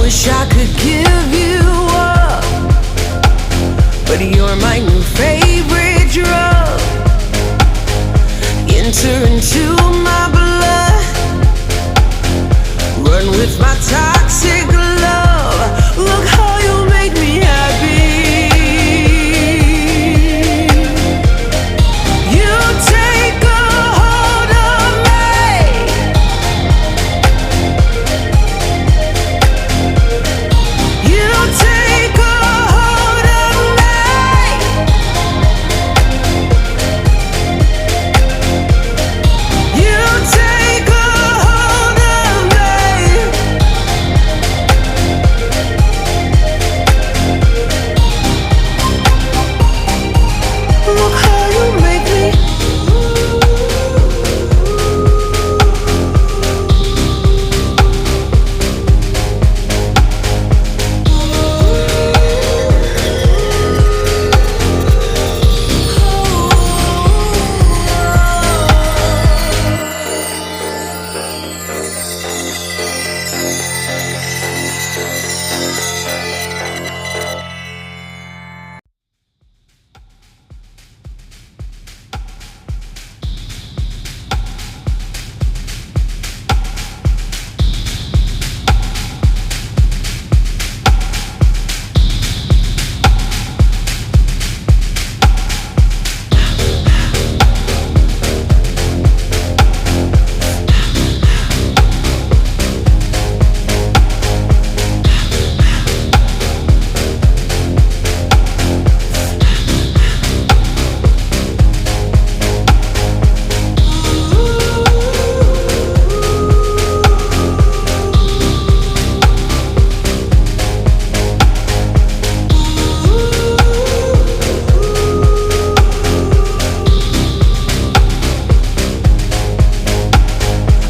wish I could give you up, but you're my new favorite drug. Enter into my blood, run with my toxic love. Look how you make me happy. You take a hold of me. You take a hold of me. You take a hold of me. Look how you make me.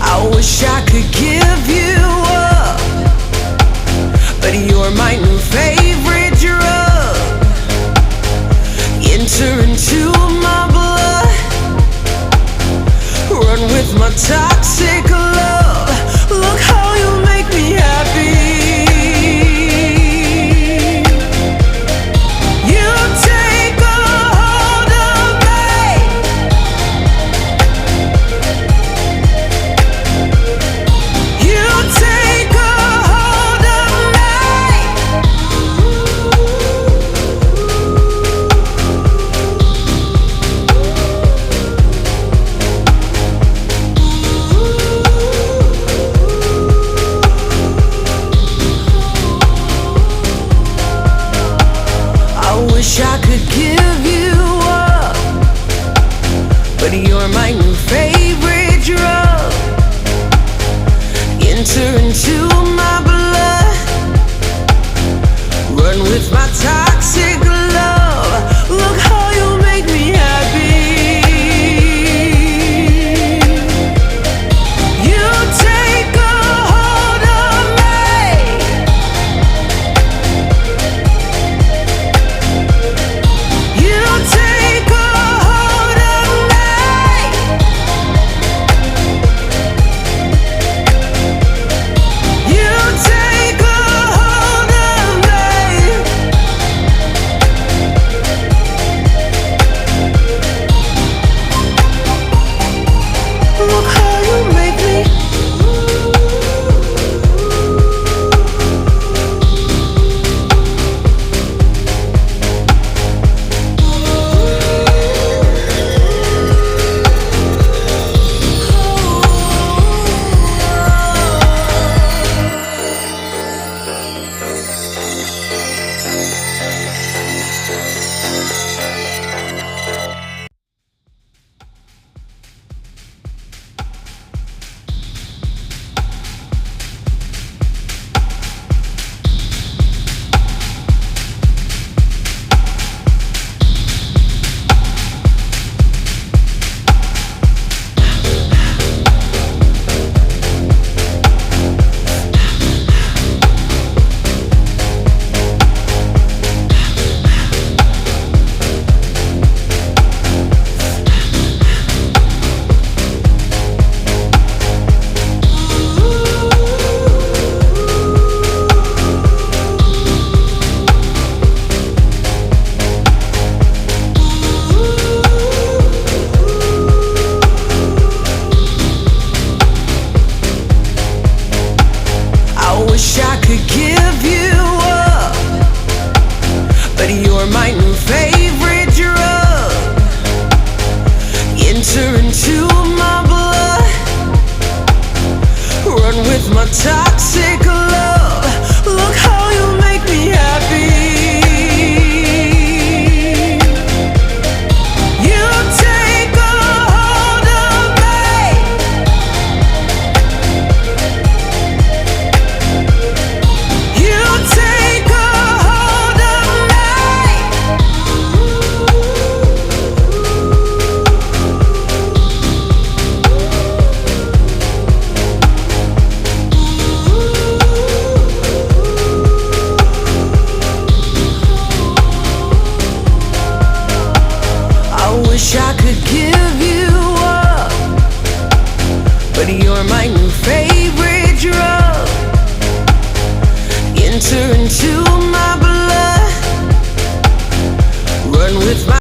I wish I could give you up, but you're my new favorite drug. Enter into my blood, run with my toxic love. Look how you make me happy. You take a hold of me. You take a hold of me. I wish I could give you up, but you're my new favorite drug. Enter into my blood, run with my toxic love. Look how you make me happy. You take a hold of me. You enter into my blood. Run with my